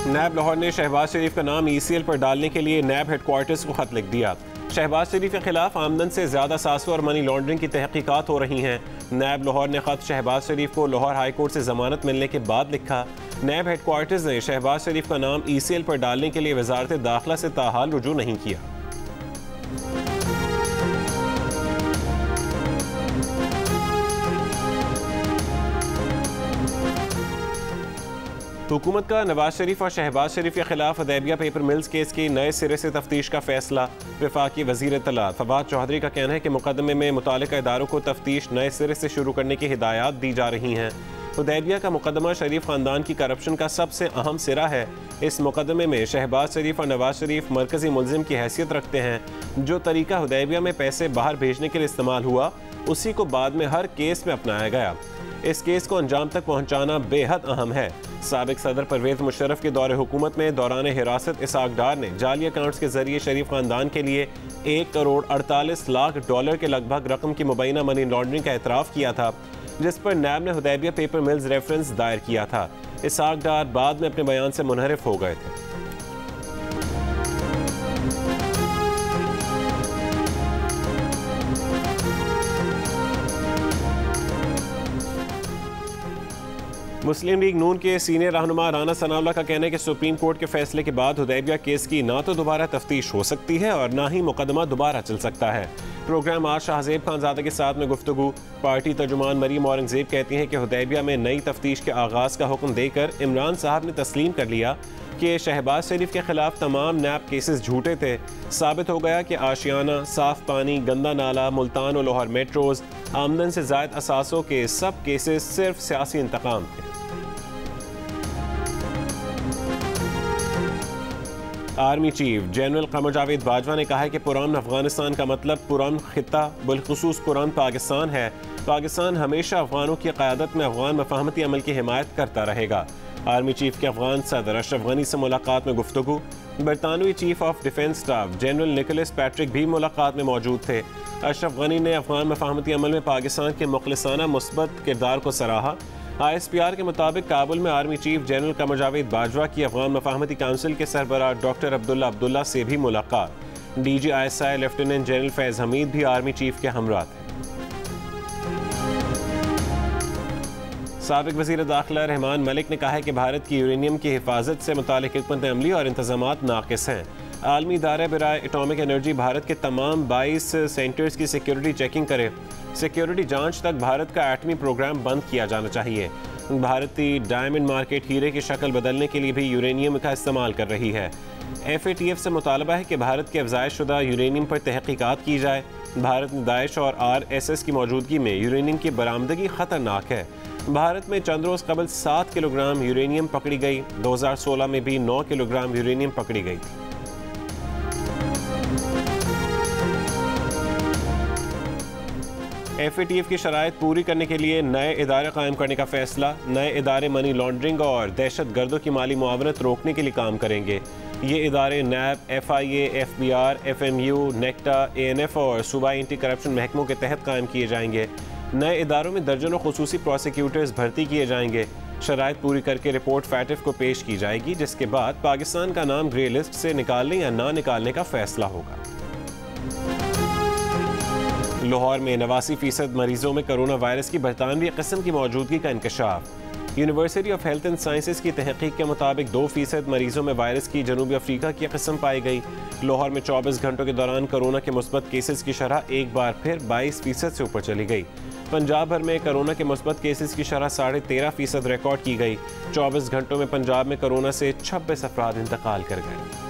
नैब लाहौर ने शहबाज शरीफ का नाम ECL पर डालने के लिए नैब हेडक्वार्टर्स को खत लिख दिया। शहबाज शरीफ के खिलाफ आमदन से ज्यादा सासों और मनी लॉन्ड्रिंग की तहकीकात हो रही हैं। नैब लाहौर ने खत शहबाज शरीफ को लाहौर हाई कोर्ट से जमानत मिलने के बाद लिखा। नैब हेडक्वार्टर्स ने शहबाज शरीफ का नाम ECL पर डालने के लिए वजारत दाखिला से ताहाल रुजू नहीं किया। हुकूमत का नवाज शरीफ और शहबाज शरीफ के खिलाफ हुदैबिया पेपर मिल्स केस की नए सिरे से तफ्तीश का फैसला। वफाकी वजीर इत्तलात फवाद चौधरी का कहना है कि मुकदमे में मुतालिका इदारों को तफ्तीश नए सिरे से शुरू करने की हिदायत दी जा रही हैं। हुदैबिया का मुकदमा शरीफ खानदान की करप्शन का सबसे अहम सिरा है। इस मुकदमे में शहबाज शरीफ और नवाज शरीफ मरकजी मुलजिम की हैसियत रखते हैं। जो तरीका हुदैबिया में पैसे बाहर भेजने के लिए इस्तेमाल हुआ उसी को बाद में हर केस में अपनाया गया। इस केस को अंजाम तक पहुंचाना बेहद अहम है। साबिक सदर परवेज मुशर्रफ के दौरे हुकूमत में दौरान हिरासत इसाक डार ने जाली अकाउंट्स के जरिए शरीफ खानदान के लिए 1 करोड़ 48 लाख डॉलर के लगभग रकम की मुबैना मनी लॉन्ड्रिंग का एतराफ़ किया था, जिस पर नैब ने हुदैबिया पेपर मिल्स रेफरेंस दायर किया था। इसाक डार बाद में अपने बयान से मुनहरिफ हो गए थे। मुस्लिम लीग नून के सीनियर रहनुमा राना सनाउल्लाह का कहना है कि सुप्रीम कोर्ट के फैसले के बाद हुदैबिया केस की ना तो दोबारा तफ्तीश हो सकती है और ना ही मुकदमा दोबारा चल सकता है। प्रोग्राम आज शाहजेब खानजादा के साथ में गुफ्तगू। पार्टी तर्जुमान मरीम औरंगजेब कहती हैं कि हुदैबिया में नई तफ्तीश के आगाज़ का हुक्म देकर इमरान साहब ने तस्लीम कर लिया कि शहबाज शरीफ के खिलाफ तमाम नैब केसेस झूठे थे। साबित हो गया कि आशियाना, साफ पानी, गंदा नाला, मुल्तान और लाहौर मेट्रोज, आमदन से ज़ायद असासों के सब केसेस सिर्फ सियासी इंतकाम थे। Army chief general Qamar Javed Bajwa ने कहा है कि पुरान अफगानिस्तान का मतलब पुरान खिता बिलखुसूस पुरान पाकिस्तान है। पाकिस्तान हमेशा अफगानों की क़यादत में अफगान मफाहमती अमल की हिमायत करता रहेगा। आर्मी चीफ के अफगान सदर अशरफ गनी से मुलाकात में गुफ्तगू। बरतानवी chief of defence staff general Nicholas Patrick भी मुलाकात में मौजूद थे। अशरफ गनी ने अफगान मफाहमती अमल में पाकिस्तान के मुखलिसाना मुस्बत किरदार को सराहा। ISPR के मुताबिक काबुल में army chief general Qamar Javed Bajwa की अफगान मफाहमती काउंसिल के सरबराह डॉक्टर अब्दुल्ला से भी मुलाकात। DG ISI लेफ्टिनेंट जनरल फैज़ हमीद भी आर्मी चीफ के हमरा थे। साबिक वज़ीर दाखिला रहमान मलिक ने कहा है कि भारत की यूरेनियम की हिफाजत से मुतालिक हिकमत अमली और इंतज़ामात नाक़िस हैं। आलमी इदारा बराए एटॉमिक एनर्जी भारत के तमाम 22 सेंटर्स की सिक्योरिटी चेकिंग करे। सिक्योरिटी जांच तक भारत का एटमी प्रोग्राम बंद किया जाना चाहिए। भारतीय डायमंड मार्केट हीरे की शक्ल बदलने के लिए भी यूरेनियम का इस्तेमाल कर रही है। FATF से मुतालबा है कि भारत के अफजाइश शुदा यूरेनियम पर तहकीकात की जाए। भारत ने दाइश और RSS की मौजूदगी में यूरेनियम की बरामदगी ख़तरनाक है। भारत में चंद रोज़ कबल 7 किलोग्राम यूरेनियम पकड़ी गई। 2016 में भी 9 किलोग्राम यूरेनियम पकड़ी गई थी। FATF की शराइत पूरी करने के लिए नए इदारे कायम करने का फैसला। नए इदारे मनी लॉन्ड्रिंग और दहशत गर्दों की माली मुआवनत रोकने के लिए काम करेंगे। ये इदारे नैब, FIA, FBR, FMU, NACTA, ANF और सूबाई एंटी करप्शन महकमों के तहत कायम किए जाएंगे। नए इदारों में दर्जनों खुसूसी प्रोसिक्यूटर्स भर्ती किए जाएंगे। शराइत पूरी करके रिपोर्ट FATF को पेश की जाएगी, जिसके बाद पाकिस्तान का नाम ग्रे लिस्ट से निकालने या ना निकालने का फैसला होगा। लाहौर में 89% मरीजों में कोरोना वायरस की बरतानवी किस्म की मौजूदगी का इंकशाफ। University of Health and Sciences की तहकीक के मुताबिक 2% मरीजों में वायरस की जनूबी अफ्रीका की किस्म पाई गई। लाहौर में 24 घंटों के दौरान कोरोना के मुस्बत केसेस की शरह एक बार फिर 22% से ऊपर चली गई। पंजाब भर में कोरोना के मुस्बत केसेस की शरह 13.5% रिकॉर्ड की गई। 24 घंटों में पंजाब में कोरोना से 26 अफराद इंतकाल कर गए।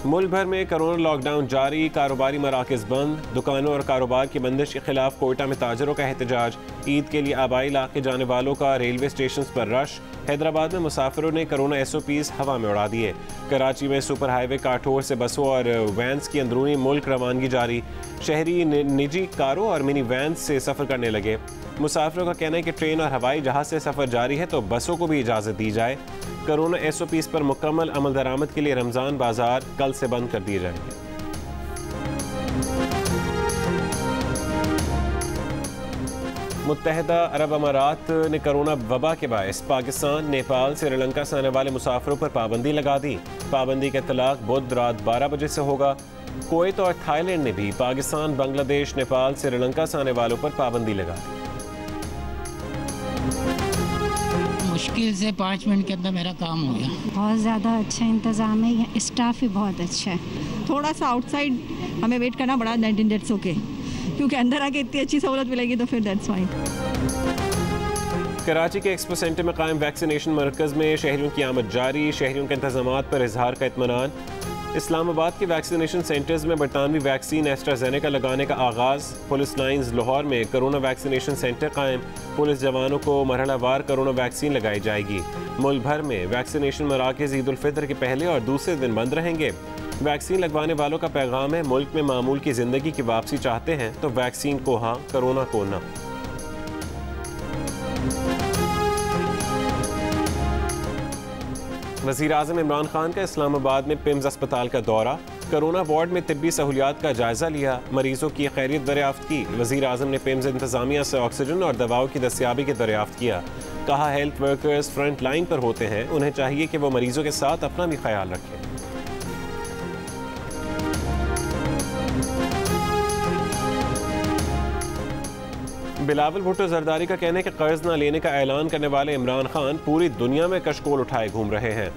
मुल्क भर में कोरोना लॉकडाउन जारी, कारोबारी मराकज़ बंद। दुकानों और कारोबार की बंदिश के खिलाफ कोयटा में ताजरों का एहतजाज। ईद के लिए आबाई इलाके जाने वालों का रेलवे स्टेशन पर रश। हैदराबाद में मुसाफिरों ने कोरोना SOPs हवा में उड़ा दिए। कराची में सुपर हाईवे काठोर से बसों और वैन्स की अंदरूनी मुल्क रवानगी जारी। शहरी निजी कारों और मिनी वैन्स से सफ़र करने लगे। मुसाफिरों का कहना है कि ट्रेन और हवाई जहाज़ से सफ़र जारी है तो बसों को भी इजाज़त दी जाए। कोरोना SOPs पर मुकम्मल अमल दरामद के लिए रमज़ान बाजार कल से बंद कर दिए जाएंगे। मुत्तहदा अरब अमारात ने कोरोना वबा के बायस पाकिस्तान, नेपाल, श्रीलंका से आने वाले मुसाफिरों पर पाबंदी लगा दी। पाबंदी का इत्तलाक बुध रात 12 बजे से होगा। कुवैत और थाईलैंड ने भी पाकिस्तान, बांग्लादेश, नेपाल, श्रीलंका से आने वालों पर पाबंदी लगा दी। मुश्किल से 5 मिनट के अंदर मेरा काम हो गया। बहुत ज़्यादा अच्छा इंतज़ाम है, स्टाफ भी बहुत अच्छा है। थोड़ा सा आउटसाइड हमें वेट करना पड़ा, 19 डेट्स ओके, क्योंकि अंदर आके इतनी अच्छी सहूलत मिलेगी तो फिर दैट्स फाइन। कराची के एक्सपो सेंटर में कायम वैक्सीनेशन मरकज़ में शहरियों की आमद जारी। शहरियों के इंतजामात पर इजहार का इत्मीनान। इस्लामाबाद के वैक्सीनेशन सेंटर्स में बरतानवी वैक्सीन एस्ट्राजेनेका लगाने का आगाज़। पुलिस लाइन्स लाहौर में कोरोना वैक्सीनेशन सेंटर कायम। पुलिस जवानों को मरहलावार कोरोना वैक्सीन लगाई जाएगी। मुल्क भर में वैक्सीनेशन मराकज़ ईद उल फितर के पहले और दूसरे दिन बंद रहेंगे। वैक्सीन लगवाने वालों का पैगाम है, मुल्क में मामूल की ज़िंदगी की वापसी चाहते हैं तो वैक्सीन को हाँ, कोरोना को ना। वज़ीर आज़म इमरान खान का इस्लामाबाद में पिम्स अस्पताल का दौरा। कोरोना वार्ड में तिब्बी सहूलियात का जायजा लिया। मरीजों की खैरियत दरियाफ्त की। वज़ीर आज़म ने पिम्स इंतज़ामिया से ऑक्सीजन और दवाओं की दस्तियाबी की दरियाफ्त किया। कहा, हेल्थ वर्कर्स फ्रंट लाइन पर होते हैं, उन्हें चाहिए कि वो मरीजों के साथ अपना भी ख्याल रखें। बिलावल भुट्टो जरदारी का कहना है कि कर्ज न लेने का ऐलान करने वाले इमरान खान पूरी दुनिया में कशकोल उठाए घूम रहे हैं।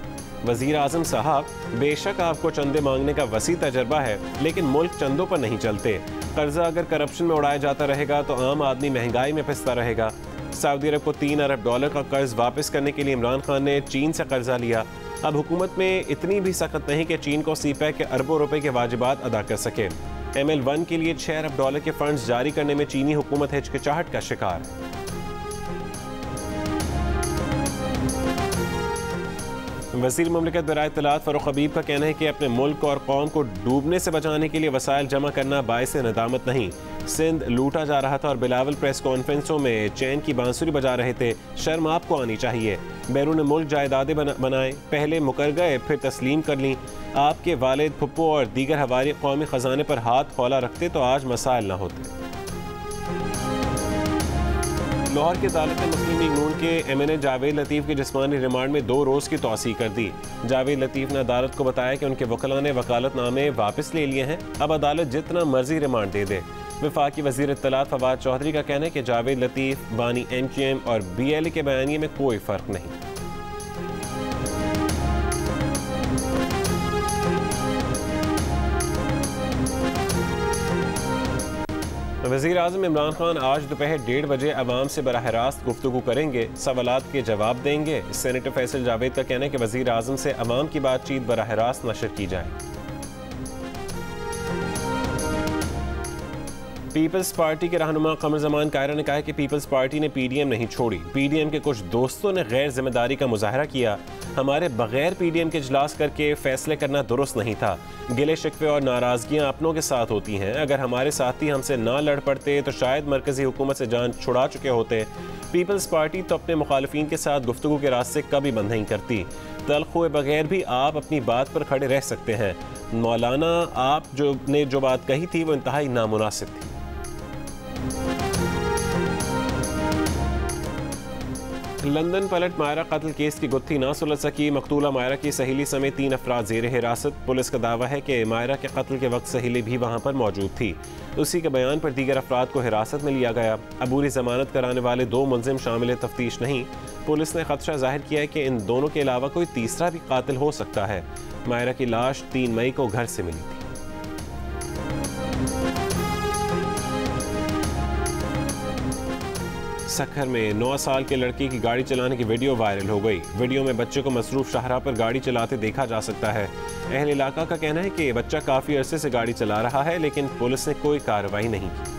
वजीर आजम साहब, बेशक आपको चंदे मांगने का वसी तजर्बा है, लेकिन मुल्क चंदों पर नहीं चलते। कर्जा अगर करप्शन में उड़ाया जाता रहेगा तो आम आदमी महंगाई में पिसता रहेगा। सऊदी अरब को $3 अरब का कर्ज वापस करने के लिए इमरान खान ने चीन से कर्जा लिया। अब हुकूमत में इतनी भी सख्त नहीं कि चीन को सीपैक के अरबों रुपए के वाजिबात अदा कर सके। ML1 के लिए $6 अरब के फंड्स जारी करने में चीनी हुकूमत हिचकिचाहट का शिकार। वज़ीर मुमलिकत बराए इत्तलात फ़ारूक हबीब का कहना है कि अपने मुल्क और कौम को डूबने से बचाने के लिए वसाइल जमा करना बाइस नदामत नहीं। सिंध लूटा जा रहा था और बिलावल प्रेस कॉन्फ्रेंसों में चैन की बांसुरी बजा रहे थे। शर्म आपको आनी चाहिए। बैरून मुल्क जायदादें बनाए, पहले मुकर गए फिर तस्लीम कर लीं। आपके वालिद, फुप्पो और दीगर हवारी कौमी ख़जाने पर हाथ हौला रखते तो आज मसाइल ना होते। लाहौर की अदालत ने मुस्लिम लीग नून के MNA जावेद लतीफ़ के जिस्मानी रिमांड में 2 रोज़ की तौसीह कर दी। जावेद लतीफ़ ने अदालत को बताया कि उनके वकला ने वकालतनामे वापस ले लिए हैं, अब अदालत जितना मर्जी रिमांड दे दे। वफाकी वज़ीर इत्तलात फवाद चौधरी का कहना है कि जावेद लतीफ़, बानी MQM और BLA के बयानिए में कोई फ़र्क नहीं। वज़ीर आज़म इमरान खान आज दोपहर 1:30 बजे अवाम से बराह रास्त गुफ्तगू करेंगे, सवालात के जवाब देंगे। सेनेटर फैसल जावेद का कहना है कि वज़ीर आज़म से अवाम की बातचीत बराह रास्त नशर की जाए। पीपल्स पार्टी के रहनुमा कमर जमान कायरा ने कहा है कि पीपल्स पार्टी ने PDM नहीं छोड़ी। PDM के कुछ दोस्तों ने गैर जिम्मेदारी का मुजाहरा किया। हमारे बगैर PDM के इजलास करके फैसले करना दुरुस्त नहीं था। गिले शिकवे और नाराजगियां अपनों के साथ होती हैं। अगर हमारे साथी हमसे ना लड़ पड़ते तो शायद मरकजी हुकूमत से जान छुड़ा चुके होते। पीपल्स पार्टी तो अपने मुखालिफिन के साथ गुफ्तगू के रास्ते कभी बंद नहीं करती। तल्ख हुए बगैर भी आप अपनी बात पर खड़े रह सकते हैं। मौलाना, आप जो बात कही थी वो इंतहाई नामुनासिब थी। लंदन पलट मायरा कत्ल केस की गुत्थी ना सुलझ सकी। मकतूला मायरा की सहेली समेत 3 अफराद ज़ेर हिरासत। पुलिस का दावा है कि मायरा के कत्ल के वक्त सहेली भी वहां पर मौजूद थी। उसी के बयान पर दीगर अफराद को हिरासत में लिया गया। अबूरी जमानत कराने वाले 2 मुलजिम शामिल तफ्तीश नहीं। पुलिस ने खदशा जाहिर किया है कि इन दोनों के अलावा कोई तीसरा भी कातिल हो सकता है। मायरा की लाश 3 मई को घर से मिली थी। सखर में 9 साल के लड़के की गाड़ी चलाने की वीडियो वायरल हो गई। वीडियो में बच्चे को मसरूफ शाहराह पर गाड़ी चलाते देखा जा सकता है। अहले इलाका का कहना है कि बच्चा काफ़ी अरसे से गाड़ी चला रहा है, लेकिन पुलिस ने कोई कार्रवाई नहीं की।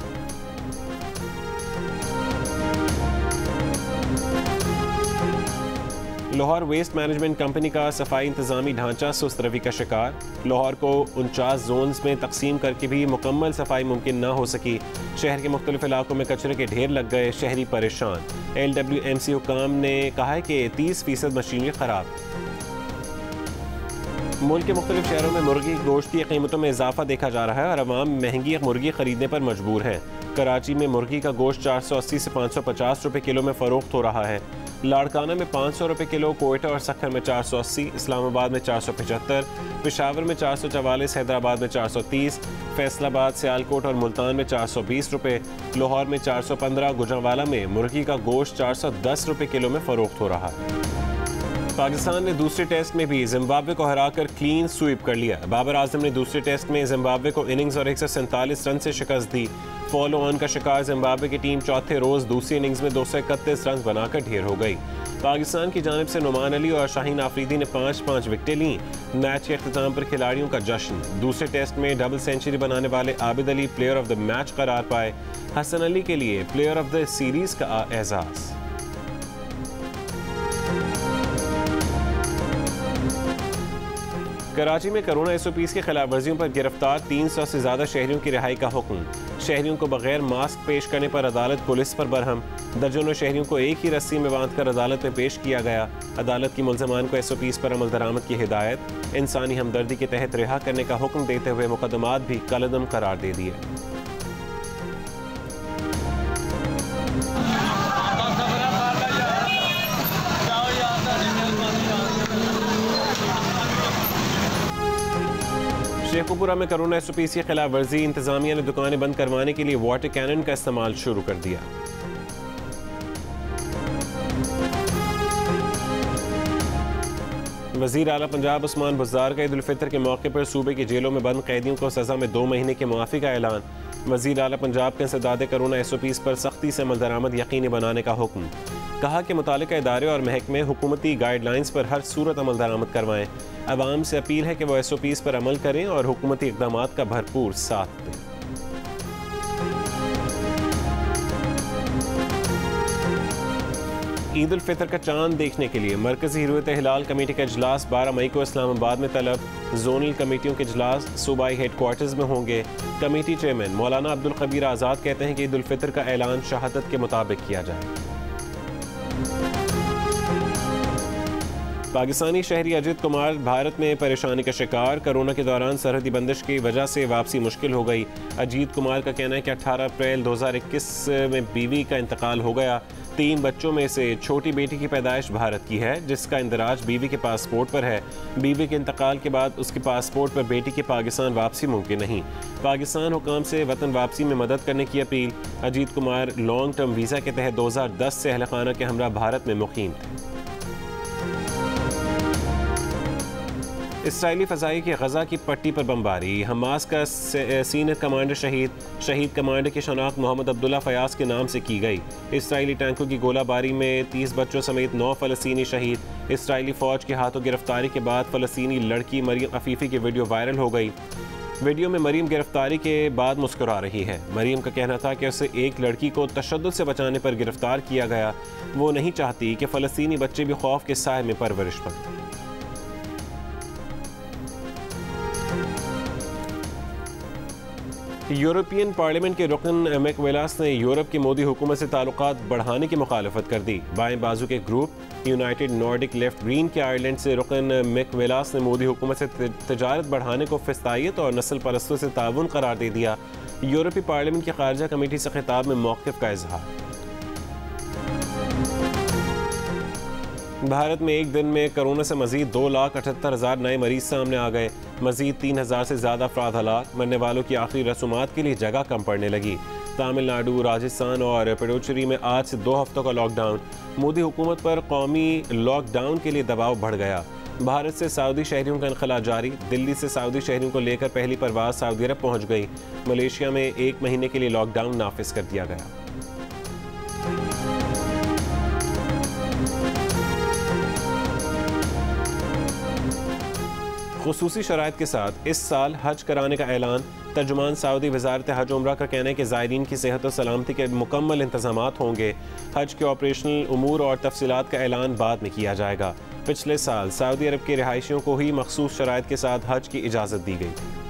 लाहौर वेस्ट मैनेजमेंट कंपनी का सफाई इंतजामी ढांचा सुस्त रवि का शिकार। लाहौर को 49 जोन्स में तकसीम करके भी मुकम्मल सफाई मुमकिन न हो सकी। शहर के मुख्तलिफ इलाकों में कचरे के ढेर लग गए, शहरी परेशान। LWMC हुकाम ने कहा है कि 30% मशीनरी खराब। मुल्क के मुख्तलिफ शहरों में मुर्गी गोश्त की कीमतों में इजाफा देखा जा रहा है और अवाम महंगी मुर्गी खरीदने पर मजबूर है। कराची में मुर्गी का गोश्त 480 से 550 रुपये किलो में फ़रोख्त हो रहा है। लाड़काना में 500 रुपये किलो, कोयटा और सक्खर में 480, इस्लामाबाद में 475, पेशावर में 444, हैदराबाद में 430, फैसलाबाद, सियालकोट और मुल्तान में 420 रुपये, लाहौर में 415, गुजरांवाला में मुर्गी का गोश्त 410 रुपये किलो में फ़रोख्त हो रहा है। पाकिस्तान ने दूसरे टेस्ट में भी जिम्बाब्वे को हराकर क्लीन स्वीप कर लिया। बाबर आजम ने दूसरे टेस्ट में जिम्बाब्वे को इनिंग्स और 147 रन से शिकस्त दी। फॉलो ऑन का शिकार जिम्बाब्वे की टीम चौथे रोज दूसरी इनिंग्स में 231 रन बनाकर ढेर हो गई। पाकिस्तान की जानिब से नुमान अली और शाहीन आफरीदी ने 5-5 विकेटें लीं। मैच के अख्ताम पर खिलाड़ियों का जश्न। दूसरे टेस्ट में डबल सेंचुरी बनाने वाले Abid Ali player of the match करार पाए। हसन अली के लिए प्लेयर ऑफ द सीरीज का एजाज़। कराची में कोरोना SOPs की खिलाफ वर्जियों पर गिरफ्तार 300 से ज़्यादा शहरियों की रिहाई का हुक्म। शहरियों को बगैर मास्क पेश करने पर अदालत पुलिस पर बरहम। दर्जनों शहरियों को एक ही रस्सी में बांधकर अदालत में पेश किया गया। अदालत की मुल्ज़मान को SOPs पर अमल दरामद की हिदायत। इंसानी हमदर्दी के तहत रिहा करने का हुक्म देते हुए मुकदमात भी कलअदम करार दे दिए। शेखुपुरा में कोरोना SOPs की खिलाफ वर्जी। इंतजामिया ने दुकानें बंद करवाने के लिए वाटर कैनन का इस्तेमाल शुरू कर दिया। वज़ीर आला पंजाब उस्मान बुज़दार का ईद उल फितर के मौके पर सूबे की जेलों में बंद कैदियों को सज़ा में 2 महीने के मुआफ़ी का ऐलान। वज़ीर आला पंजाब के इंसदाद कोरोना SOPs पर सख्ती से अमल दरामद यकीनी बनाने का हुक्म। कहा कि मुतालिका इदारे और महकमे हुकूमती गाइडलाइंस पर हर सूरत अमल दरामद करवाएं। अवाम से अपील है कि वो SOPs पर अमल करें और हुकूमती इक़दामात का भरपूर साथ दें। ईद उल फितर का चांद देखने के लिए मरकजी हिरूयत हिलाल कमेटी का इजलास 12 मई को इस्लामाबाद में तलब। जोनल कमेटियों के इजलास सूबाई हेडक्वार्टर्स में होंगे। कमेटी चेयरमैन मौलाना अब्दुल कबीर आज़ाद कहते हैं कि ईद उल फितर का ऐलान शहादत के मुताबिक किया जाए। पाकिस्तानी शहरी अजित कुमार भारत में परेशानी का शिकार। कोरोना के दौरान सरहदी बंदिश की वजह से वापसी मुश्किल हो गई। अजीत कुमार का कहना है कि 18 अप्रैल 2021 में बीवी का इंतकाल हो गया। 3 बच्चों में से छोटी बेटी की पैदाइश भारत की है, जिसका इंदराज बीवी के पासपोर्ट पर है। बीवी के इंतकाल के बाद उसके पासपोर्ट पर बेटी की पाकिस्तान वापसी मुमकिन नहीं। पाकिस्तान हुकाम से वतन वापसी में मदद करने की appeal. Ajit Kumar long term visa के तहत 2010 से अहल खाना के हमरा भारत में मुकीम थे। इसराइली फ़ज़ाई की गज़ा की पट्टी पर बमबारी। हमास का सीनियर कमांडर शहीद कमांडर की शनाख्त मोहम्मद अब्दुल्ला फ़याज़ के नाम से की गई। इसराइली टैंकों की गोलाबारी में 30 बच्चों समेत 9 फ़लस्तीनी शहीद। इसराइली फ़ौज के हाथों गिरफ्तारी के बाद फ़लस्तीनी लड़की मरियम अफीफ़ी की वीडियो वायरल हो गई। वीडियो में मरियम गिरफ्तारी के बाद मुस्कुरा रही है। मरियम का कहना था कि उसे एक लड़की को तशद्दुद से बचाने पर गिरफ्तार किया गया। वो नहीं चाहती कि फ़लस्तीनी बच्चे भी खौफ के साए में परवरिश पाएं। यूरोपियन पार्लियामेंट के रुकन मैकवेलास ने यूरोप की मोदी हुकूमत से ताल्लुकात बढ़ाने की मुखालफत कर दी। बाएं बाजू के group United Nordic left green के आयरलैंड से रुकन मैकवेलास ने मोदी हुकूमत से तजारत बढ़ाने को फिस्तायत और नस्ल परस्तों से ताउन करार दे दिया। यूरोपीय पार्लियामेंट की खारजा कमेटी से खिताब में मौक़िफ़ का इजहार। भारत में एक दिन में कोरोना से मजीद 2,78,000 नए मरीज सामने आ गए। मजीद 3,000 से ज़्यादा अफराद हलाक। मरने वालों की आखिरी रसूमात के लिए जगह कम पड़ने लगी। तमिलनाडु, राजस्थान और पुडुचेरी में आज से 2 हफ्तों का लॉकडाउन। मोदी हुकूमत पर कौमी लॉकडाउन के लिए दबाव बढ़ गया। भारत से सऊदी शहरियों का इनखला जारी। दिल्ली से सऊदी शहरियों को लेकर पहली परवाज़ सऊदी अरब पहुँच गई। मलेशिया में 1 महीने के लिए लॉकडाउन नाफिज कर दिया गया। खुसूसी शराइत के साथ इस साल हज कराने का ऐलान। तर्जुमान सऊदी वज़ारत हज उम्रा का कहना है कि ज़ायरीन की सेहत और सलामती के मुकम्मल इंतज़ामात होंगे। हज के ऑपरेशनल उमूर और तफसीलात का ऐलान बाद में किया जाएगा। पिछले साल सऊदी अरब के रिहायशियों को ही मखसूस शराइत के साथ हज की इजाज़त दी गई।